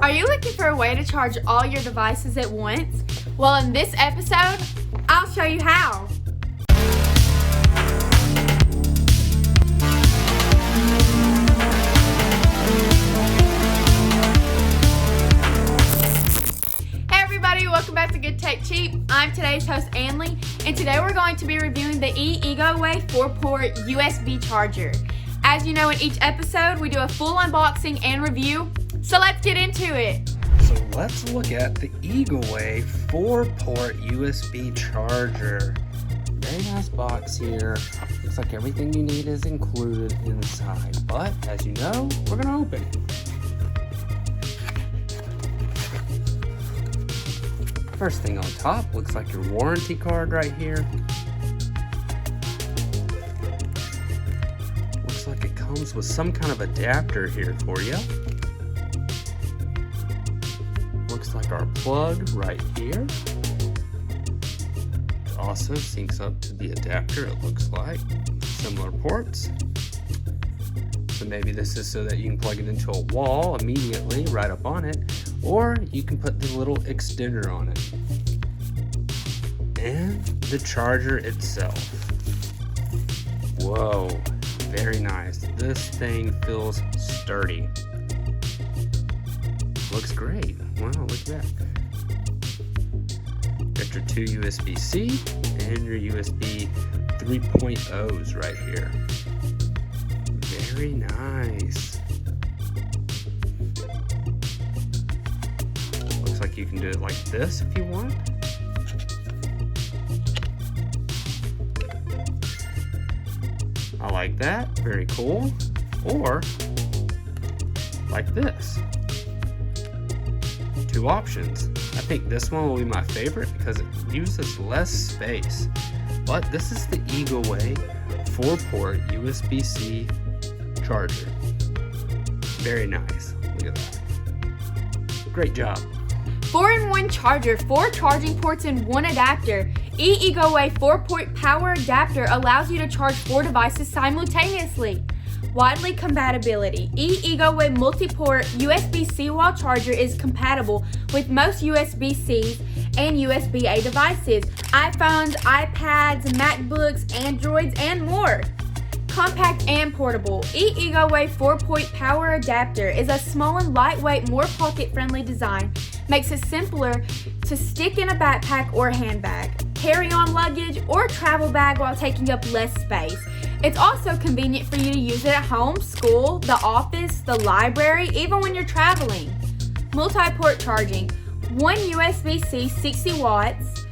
Are you looking for a way to charge all your devices at once? Well, in this episode, I'll show you how. Hey everybody, welcome back to Good Tech Cheap. I'm today's host, Anley, and today we're going to be reviewing the EGOWAY 4-port USB charger. As you know, in each episode, we do a full unboxing and review, so let's get into it. So let's look at the EGOWAY 4-port USB charger. Very nice box here. Looks like everything you need is included inside, but as you know, we're gonna open it. First thing on top looks like your warranty card right here. Looks like it comes with some kind of adapter here for you. Looks like our plug right here. It also syncs up to the adapter, it looks like. Similar ports. So maybe this is so that you can plug it into a wall immediately right up on it, or you can put the little extender on it. And the charger itself. Whoa, very nice. This thing feels sturdy. Looks great. Wow, look at that. Got your two USB-C and your USB 3.0s right here. Very nice. Looks like you can do it like this if you want. I like that. Very cool. Or like this. Two options. I think this one will be my favorite because it uses less space. But this is the EGOWAY 4-port USB-C charger. Very nice. Look at that. Great job. 4-in-1 charger, 4 charging ports and 1 adapter. EGOWAY 4-port power adapter allows you to charge 4 devices simultaneously. Widely compatibility. EGOWAY multi-port USB-C wall charger is compatible with most USB-Cs and USB-A devices, iPhones, iPads, MacBooks, Androids, and more. Compact and portable. EGOWAY 4-port power adapter is a small and lightweight, more pocket-friendly design. Makes it simpler to stick in a backpack or handbag, carry-on luggage, or travel bag while taking up less space. It's also convenient for you to use it at home, school, the office, the library, even when you're traveling. Multi-port charging. 1 USB-C 60 watts,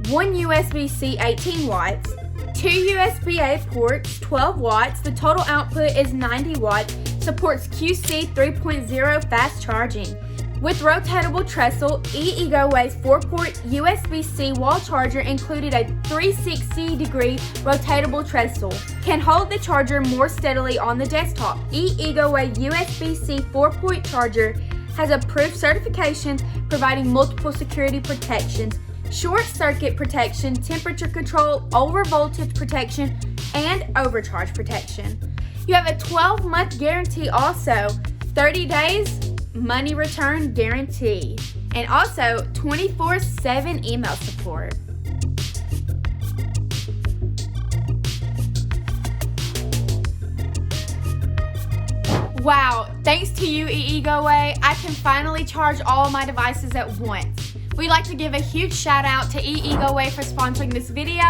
1 USB-C 18 watts, 2 USB-A ports 12 watts. The total output is 90 watts. Supports QC 3.0 fast charging. With rotatable trestle, EGOWAY's 4-port USB-C wall charger included a 360-degree rotatable trestle. Can hold the charger more steadily on the desktop. EGOWAY USB-C 4-port charger has approved certifications providing multiple security protections, short circuit protection, temperature control, over voltage protection, and overcharge protection. You have a 12-month guarantee also, 30 days money return guarantee, and also 24/7 email support. Wow, thanks to you, EGOWAY, I can finally charge all of my devices at once. We'd like to give a huge shout out to EGOWAY for sponsoring this video.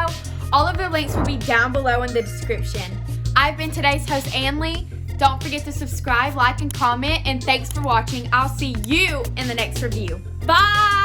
All of their links will be down below in the description. I've been today's host, Anley. Don't forget to subscribe, like, and comment, and thanks for watching. I'll see you in the next review. Bye!